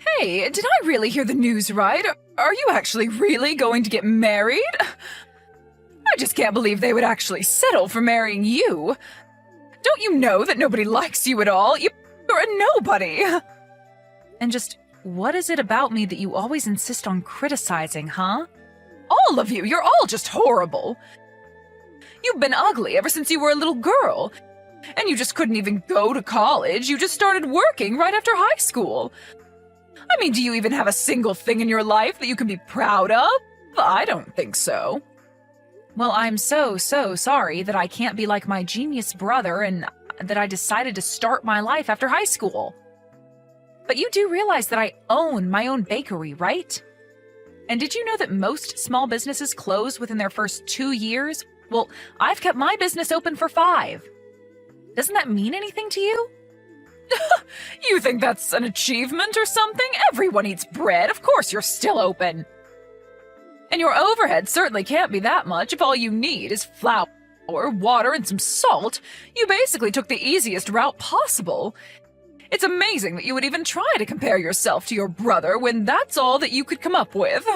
Hey, did I really hear the news right? Are you actually really going to get married? I just can't believe they would actually settle for marrying you. Don't you know that nobody likes you at all? You're a nobody. And just what is it about me that you always insist on criticizing, huh? All of you, you're all just horrible. You've been ugly ever since you were a little girl. And you just couldn't even go to college. You just started working right after high school. I mean, do you even have a single thing in your life that you can be proud of? I don't think so. Well, I'm so sorry that I can't be like my genius brother and that I decided to start my life after high school. But you do realize that I own my own bakery, right? And did you know that most small businesses close within their first 2 years? Well, I've kept my business open for 5. Doesn't that mean anything to you? You think that's an achievement or something? Everyone eats bread. Of course you're still open. And your overhead certainly can't be that much if all you need is flour, water, and some salt. You basically took the easiest route possible. It's amazing that you would even try to compare yourself to your brother when that's all that you could come up with.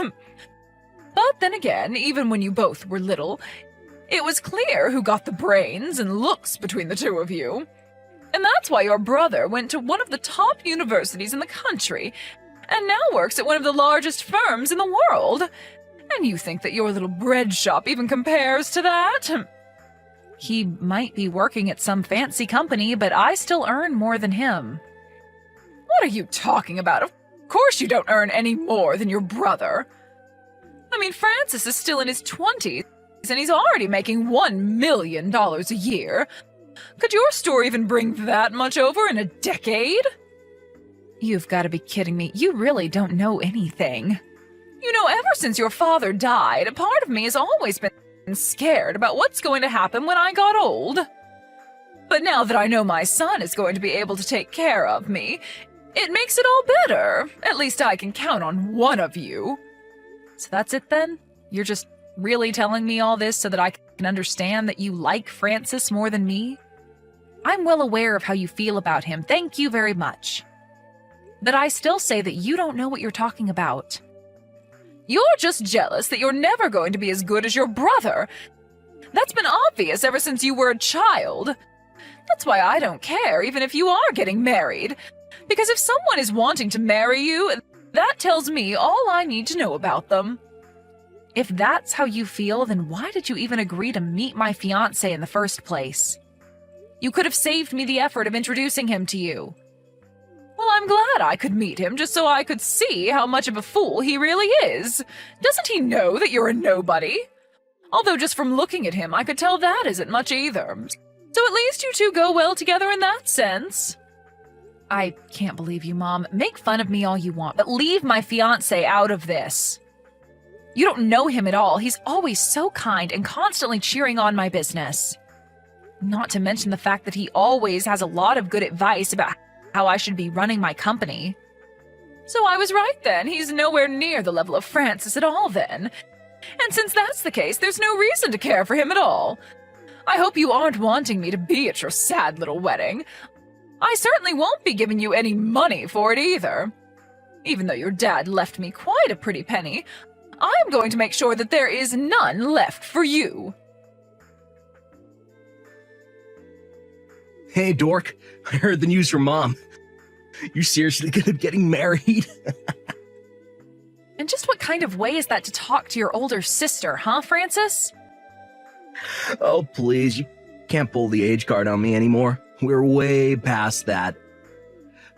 But then again, even when you both were little, it was clear who got the brains and looks between the two of you. And that's why your brother went to one of the top universities in the country and now works at one of the largest firms in the world. And you think that your little bread shop even compares to that? He might be working at some fancy company, but I still earn more than him. What are you talking about? Of course you don't earn any more than your brother. I mean, Francis is still in his 20s, and he's already making $1 million a year. Could your store even bring that much over in a decade? You've got to be kidding me. You really don't know anything. You know, ever since your father died, a part of me has always been scared about what's going to happen when I got old. But now that I know my son is going to be able to take care of me, it makes it all better. At least I can count on one of you. So that's it then? You're just really telling me all this so that I can understand that you like Francis more than me? I'm well aware of how you feel about him. Thank you very much. But I still say that you don't know what you're talking about. You're just jealous that you're never going to be as good as your brother. That's been obvious ever since you were a child. That's why I don't care, even if you are getting married. Because if someone is wanting to marry you, that tells me all I need to know about them. If that's how you feel, then why did you even agree to meet my fiancé in the first place? You could have saved me the effort of introducing him to you. Well, I'm glad I could meet him just so I could see how much of a fool he really is. Doesn't he know that you're a nobody? Although just from looking at him, I could tell that isn't much either. So at least you two go well together in that sense. I can't believe you, Mom. Make fun of me all you want, but leave my fiancé out of this. You don't know him at all. He's always so kind and constantly cheering on my business. Not to mention the fact that he always has a lot of good advice about how I should be running my company. So I was right then. He's nowhere near the level of Francis at all then. And since that's the case, there's no reason to care for him at all. I hope you aren't wanting me to be at your sad little wedding. I certainly won't be giving you any money for it either. Even though your dad left me quite a pretty penny, I'm going to make sure that there is none left for you. Hey, dork. I heard the news from Mom. You seriously gonna be getting married? And just what kind of way is that to talk to your older sister, huh, Francis? Oh, please. You can't pull the age card on me anymore. We're way past that.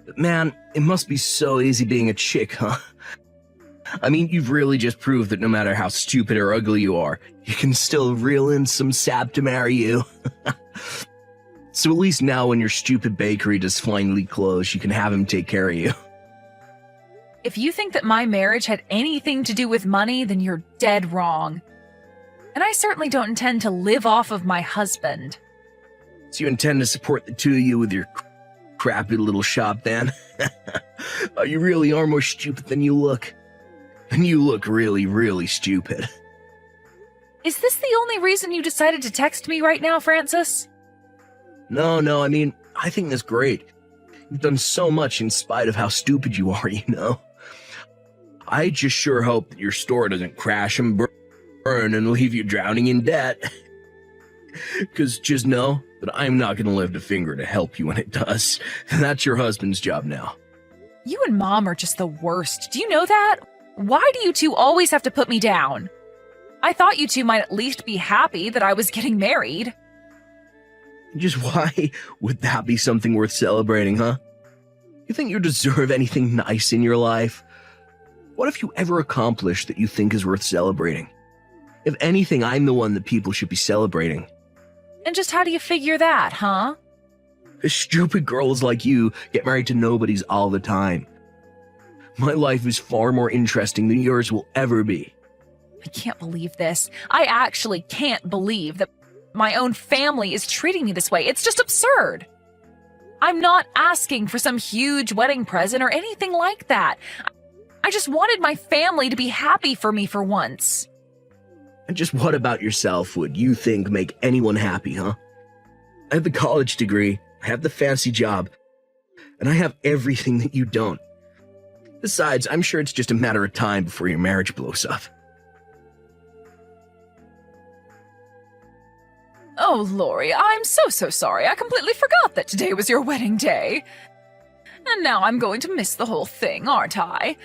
But man, it must be so easy being a chick, huh? I mean, you've really just proved that no matter how stupid or ugly you are, you can still reel in some sap to marry you. So at least now when your stupid bakery does finally close, you can have him take care of you. If you think that my marriage had anything to do with money, then you're dead wrong. And I certainly don't intend to live off of my husband. So you intend to support the two of you with your crappy little shop then? Oh, you really are more stupid than you look. And you look really, really stupid. Is this the only reason you decided to text me right now, Francis? No, I mean, I think that's great. You've done so much in spite of how stupid you are, you know? I just sure hope that your store doesn't crash and burn and leave you drowning in debt. Because just know that I'm not going to lift a finger to help you when it does. That's your husband's job now. You and Mom are just the worst. Do you know that? Why do you two always have to put me down? I thought you two might at least be happy that I was getting married. Just why would that be something worth celebrating, huh? You think you deserve anything nice in your life? What if you ever accomplish that you think is worth celebrating? If anything, I'm the one that people should be celebrating. And just how do you figure that, huh? Stupid girls like you get married to nobodies all the time. My life is far more interesting than yours will ever be. I can't believe this. I actually can't believe that my own family is treating me this way. It's just absurd. I'm not asking for some huge wedding present or anything like that. I just wanted my family to be happy for me for once. And just what about yourself would you think make anyone happy, huh? I have the college degree, I have the fancy job, and I have everything that you don't. Besides, I'm sure it's just a matter of time before your marriage blows up. Oh, Lori, I'm so sorry. I completely forgot that today was your wedding day. And now I'm going to miss the whole thing, aren't I?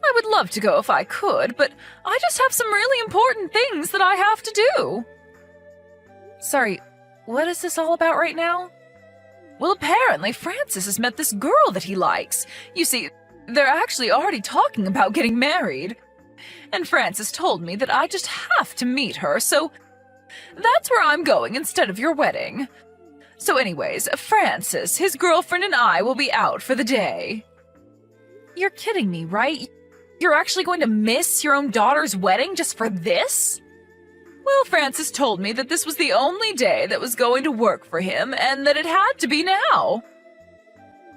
I would love to go if I could, but I just have some really important things that I have to do. Sorry, what is this all about right now? Well, apparently Francis has met this girl that he likes. You see, they're actually already talking about getting married. And Francis told me that I just have to meet her, so that's where I'm going instead of your wedding. So anyways, Francis, his girlfriend, and I will be out for the day. You're kidding me, right? You're actually going to miss your own daughter's wedding just for this? Well, Francis told me that this was the only day that was going to work for him and that it had to be now.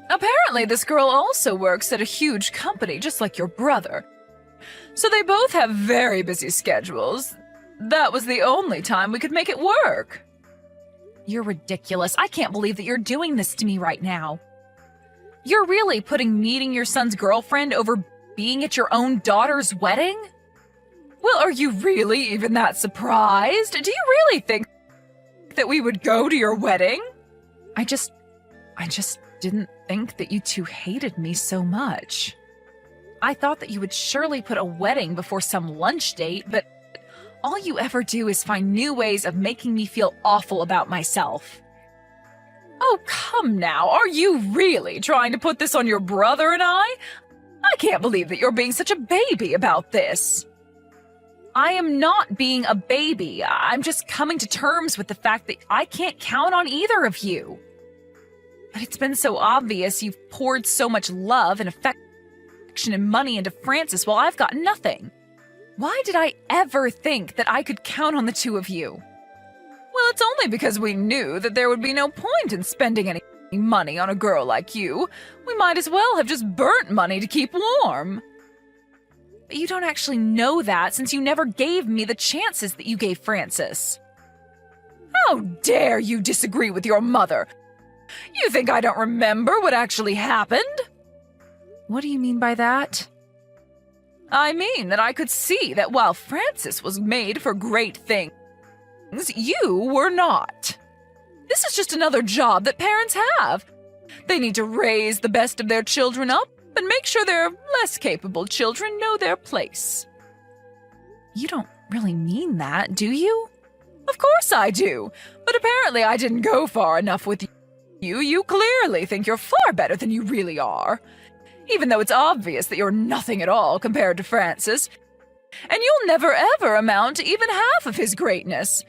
Apparently, this girl also works at a huge company just like your brother. So they both have very busy schedules. That was the only time we could make it work. You're ridiculous. I can't believe that you're doing this to me right now. You're really putting meeting your son's girlfriend over being at your own daughter's wedding? Well, are you really even that surprised? Do you really think that we would go to your wedding? I just didn't think that you two hated me so much. I thought that you would surely put a wedding before some lunch date, but all you ever do is find new ways of making me feel awful about myself. Oh, come now. Are you really trying to put this on your brother and I? I can't believe that you're being such a baby about this. I am not being a baby. I'm just coming to terms with the fact that I can't count on either of you. But it's been so obvious you've poured so much love and affection and money into Francis while I've got nothing. Why did I ever think that I could count on the two of you? Well, it's only because we knew that there would be no point in spending any money on a girl like you. We might as well have just burnt money to keep warm. But you don't actually know that since you never gave me the chances that you gave Francis. How dare you disagree with your mother? You think I don't remember what actually happened? What do you mean by that? I mean that I could see that while Francis was made for great things, you were not. This is just another job that parents have. They need to raise the best of their children up and make sure their less capable children know their place. You don't really mean that, do you? Of course I do, but apparently I didn't go far enough with you. You clearly think you're far better than you really are, even though it's obvious that you're nothing at all compared to Francis, and you'll never ever amount to even half of his greatness.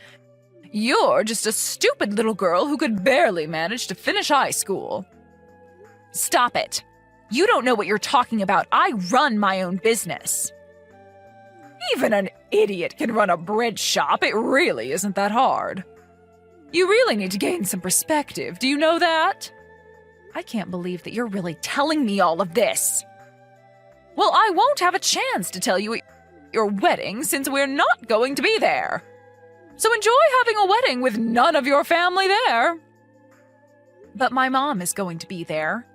You're just a stupid little girl who could barely manage to finish high school. Stop it. You don't know what you're talking about. I run my own business. Even an idiot can run a bread shop. It really isn't that hard. You really need to gain some perspective. Do you know that? I can't believe that you're really telling me all of this. Well, I won't have a chance to tell you at your wedding since we're not going to be there. So enjoy having a wedding with none of your family there. But my mom is going to be there.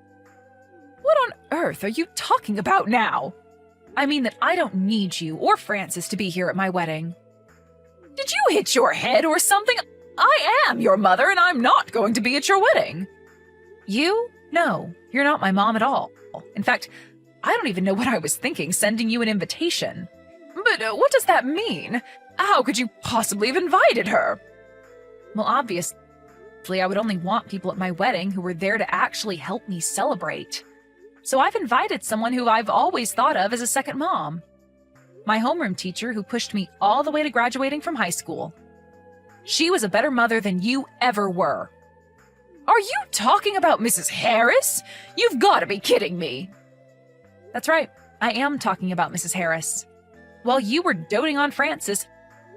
What on earth are you talking about now? I mean that I don't need you or Francis to be here at my wedding. Did you hit your head or something? I am your mother and I'm not going to be at your wedding. You? No, you're not my mom at all. In fact, I don't even know what I was thinking sending you an invitation. But what does that mean? How could you possibly have invited her? Well, obviously, I would only want people at my wedding who were there to actually help me celebrate. So I've invited someone who I've always thought of as a second mom. My homeroom teacher who pushed me all the way to graduating from high school. She was a better mother than you ever were. Are you talking about Mrs. Harris? You've got to be kidding me. That's right, I am talking about Mrs. Harris. While you were doting on Francis,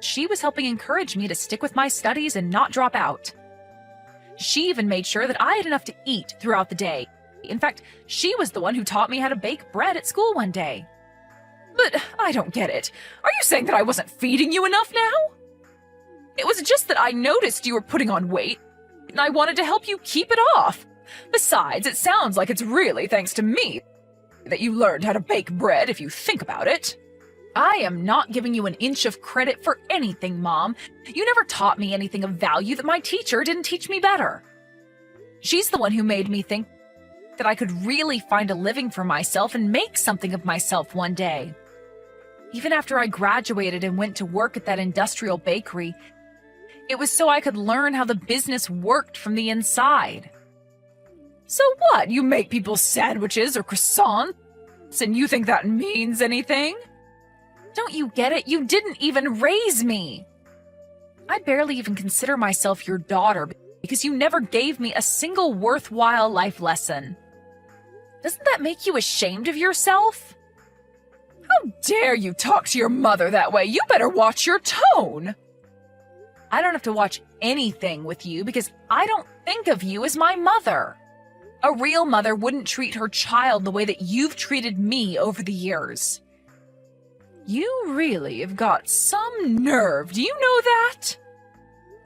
she was helping encourage me to stick with my studies and not drop out. She even made sure that I had enough to eat throughout the day. In fact, she was the one who taught me how to bake bread at school one day. But I don't get it. Are you saying that I wasn't feeding you enough now? It was just that I noticed you were putting on weight, and I wanted to help you keep it off. Besides, it sounds like it's really thanks to me that you learned how to bake bread if you think about it. I am not giving you an inch of credit for anything, Mom. You never taught me anything of value that my teacher didn't teach me better. She's the one who made me think that I could really find a living for myself and make something of myself one day. Even after I graduated and went to work at that industrial bakery, it was so I could learn how the business worked from the inside. So what? You make people sandwiches or croissants and you think that means anything? Don't you get it? You didn't even raise me. I barely even consider myself your daughter because you never gave me a single worthwhile life lesson. Doesn't that make you ashamed of yourself? How dare you talk to your mother that way? You better watch your tone. I don't have to watch anything with you because I don't think of you as my mother. A real mother wouldn't treat her child the way that you've treated me over the years. You really have got some nerve, do you know that?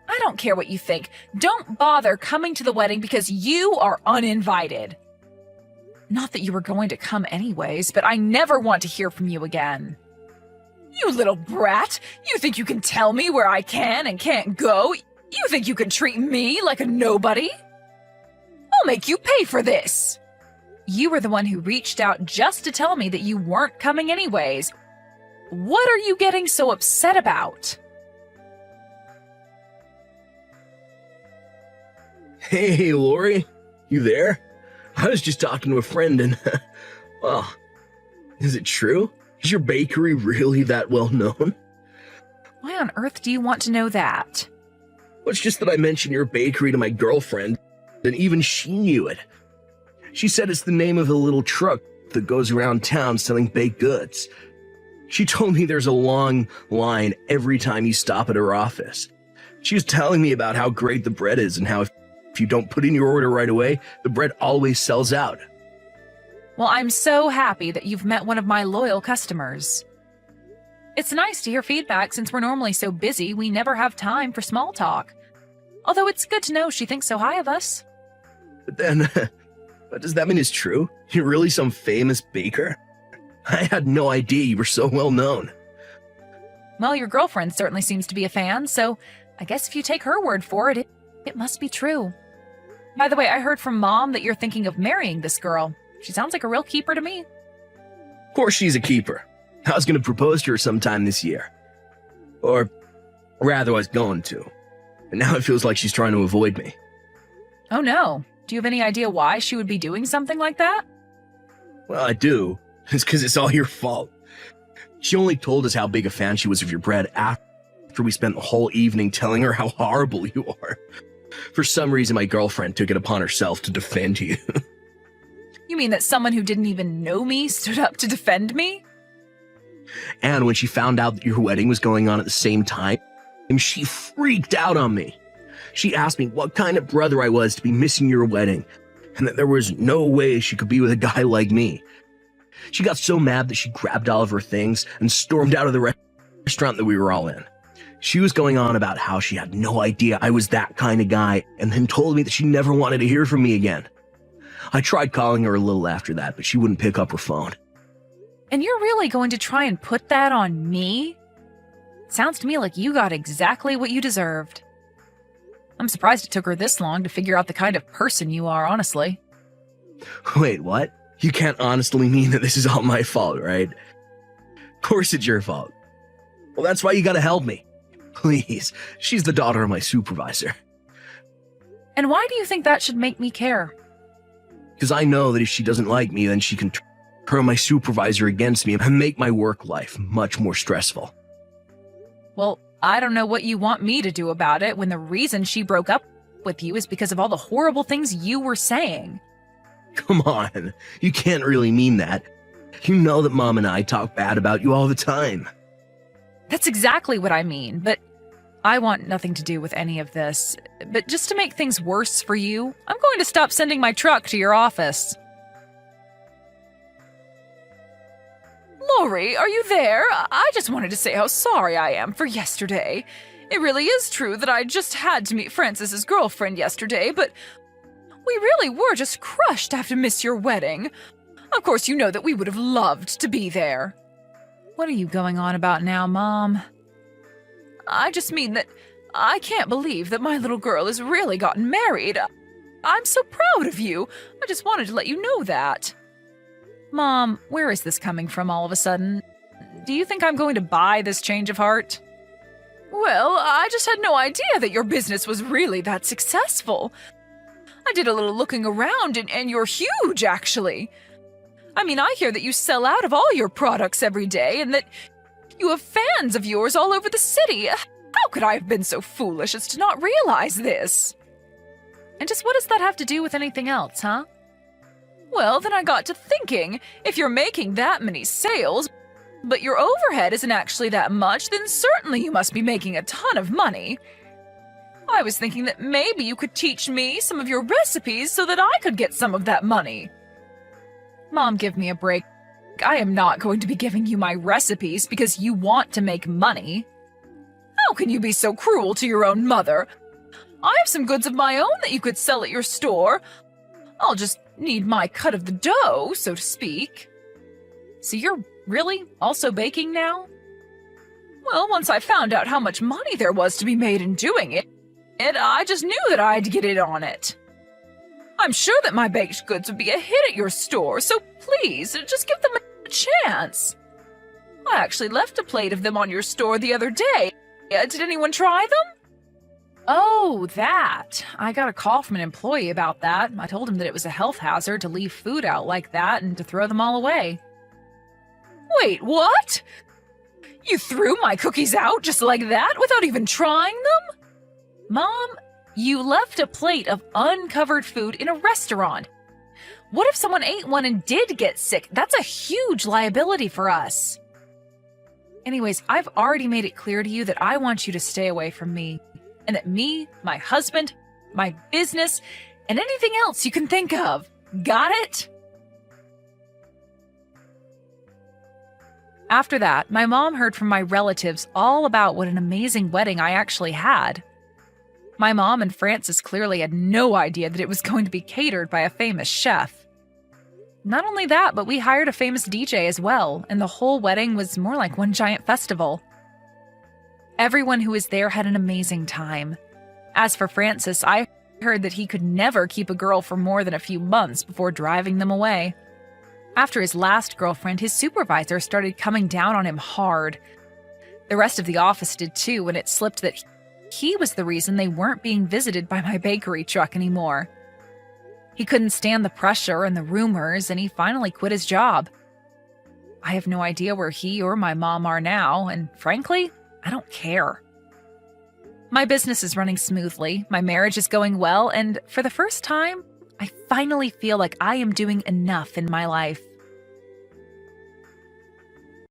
I don't care what you think. Don't bother coming to the wedding because you are uninvited. Not that you were going to come anyways, but I never want to hear from you again. You little brat! You think you can tell me where I can and can't go? You think you can treat me like a nobody? I'll make you pay for this! You were the one who reached out just to tell me that you weren't coming anyways. What are you getting so upset about? Hey, Lori, you there? I was just talking to a friend and, well, is it true? Is your bakery really that well known? Why on earth do you want to know that? Well, it's just that I mentioned your bakery to my girlfriend, and even she knew it. She said it's the name of a little truck that goes around town selling baked goods. She told me there's a long line every time you stop at her office. She was telling me about how great the bread is and how if you don't put in your order right away, the bread always sells out. Well, I'm so happy that you've met one of my loyal customers. It's nice to hear feedback since we're normally so busy we never have time for small talk. Although it's good to know she thinks so high of us. But then, what does that mean is true? You're really some famous baker? I had no idea you were so well known. Well, your girlfriend certainly seems to be a fan, so I guess if you take her word for it, it must be true. By the way, I heard from Mom that you're thinking of marrying this girl. She sounds like a real keeper to me. Of course she's a keeper. I was going to propose to her sometime this year. Or rather, I was going to. And now it feels like she's trying to avoid me. Oh no. Do you have any idea why she would be doing something like that? Well, I do. It's because it's all your fault. She only told us how big a fan she was of your bread after we spent the whole evening telling her how horrible you are. For some reason, my girlfriend took it upon herself to defend you. You mean that someone who didn't even know me stood up to defend me? And when she found out that your wedding was going on at the same time, she freaked out on me. She asked me what kind of brother I was to be missing your wedding, and that there was no way she could be with a guy like me. She got so mad that she grabbed all of her things and stormed out of the restaurant that we were all in. She was going on about how she had no idea I was that kind of guy, and then told me that she never wanted to hear from me again. I tried calling her a little after that, but she wouldn't pick up her phone. And you're really going to try and put that on me? Sounds to me like you got exactly what you deserved. I'm surprised it took her this long to figure out the kind of person you are, honestly. Wait, what? You can't honestly mean that this is all my fault, right? Of course it's your fault. Well, that's why you gotta help me. Please, she's the daughter of my supervisor. And why do you think that should make me care? Because I know that if she doesn't like me, then she can turn my supervisor against me and make my work life much more stressful. Well, I don't know what you want me to do about it when the reason she broke up with you is because of all the horrible things you were saying. Come on, you can't really mean that. You know that Mom and I talk bad about you all the time. That's exactly what I mean, but I want nothing to do with any of this. But just to make things worse for you, I'm going to stop sending my truck to your office. Lori, are you there? I just wanted to say how sorry I am for yesterday. It really is true that I just had to meet Francis's girlfriend yesterday, but we really were just crushed to have to miss your wedding. Of course, you know that we would have loved to be there. What are you going on about now, Mom? I just mean that I can't believe that my little girl has really gotten married. I'm so proud of you. I just wanted to let you know that. Mom, where is this coming from all of a sudden? Do you think I'm going to buy this change of heart? Well, I just had no idea that your business was really that successful. I did a little looking around, and you're huge, actually. I mean, I hear that you sell out of all your products every day, and that you have fans of yours all over the city. How could I have been so foolish as to not realize this? And just what does that have to do with anything else, huh? Well, then I got to thinking, if you're making that many sales, but your overhead isn't actually that much, then certainly you must be making a ton of money. I was thinking that maybe you could teach me some of your recipes so that I could get some of that money. Mom, give me a break. I am not going to be giving you my recipes because you want to make money. How can you be so cruel to your own mother? I have some goods of my own that you could sell at your store. I'll just need my cut of the dough, so to speak. So you're really also baking now? Well, once I found out how much money there was to be made in doing it, I just knew that I had to get in on it. I'm sure that my baked goods would be a hit at your store, so please, just give them a chance. I actually left a plate of them on your store the other day. Did anyone try them? Oh, that. I got a call from an employee about that. I told him that it was a health hazard to leave food out like that and to throw them all away. Wait, what? You threw my cookies out just like that without even trying them? Mom, you left a plate of uncovered food in a restaurant. What if someone ate one and did get sick? That's a huge liability for us. Anyways, I've already made it clear to you that I want you to stay away from me. And that me, my husband, my business, and anything else you can think of. Got it? After that, my mom heard from my relatives all about what an amazing wedding I actually had. My mom and Francis clearly had no idea that it was going to be catered by a famous chef. Not only that, but we hired a famous DJ as well, and the whole wedding was more like one giant festival. Everyone who was there had an amazing time. As for Francis, I heard that he could never keep a girl for more than a few months before driving them away. After his last girlfriend, his supervisor started coming down on him hard. The rest of the office did too, when it slipped that he was the reason they weren't being visited by my bakery truck anymore. He couldn't stand the pressure and the rumors, and he finally quit his job. I have no idea where he or my mom are now, and frankly, I don't care. My business is running smoothly, my marriage is going well, and for the first time, I finally feel like I am doing enough in my life.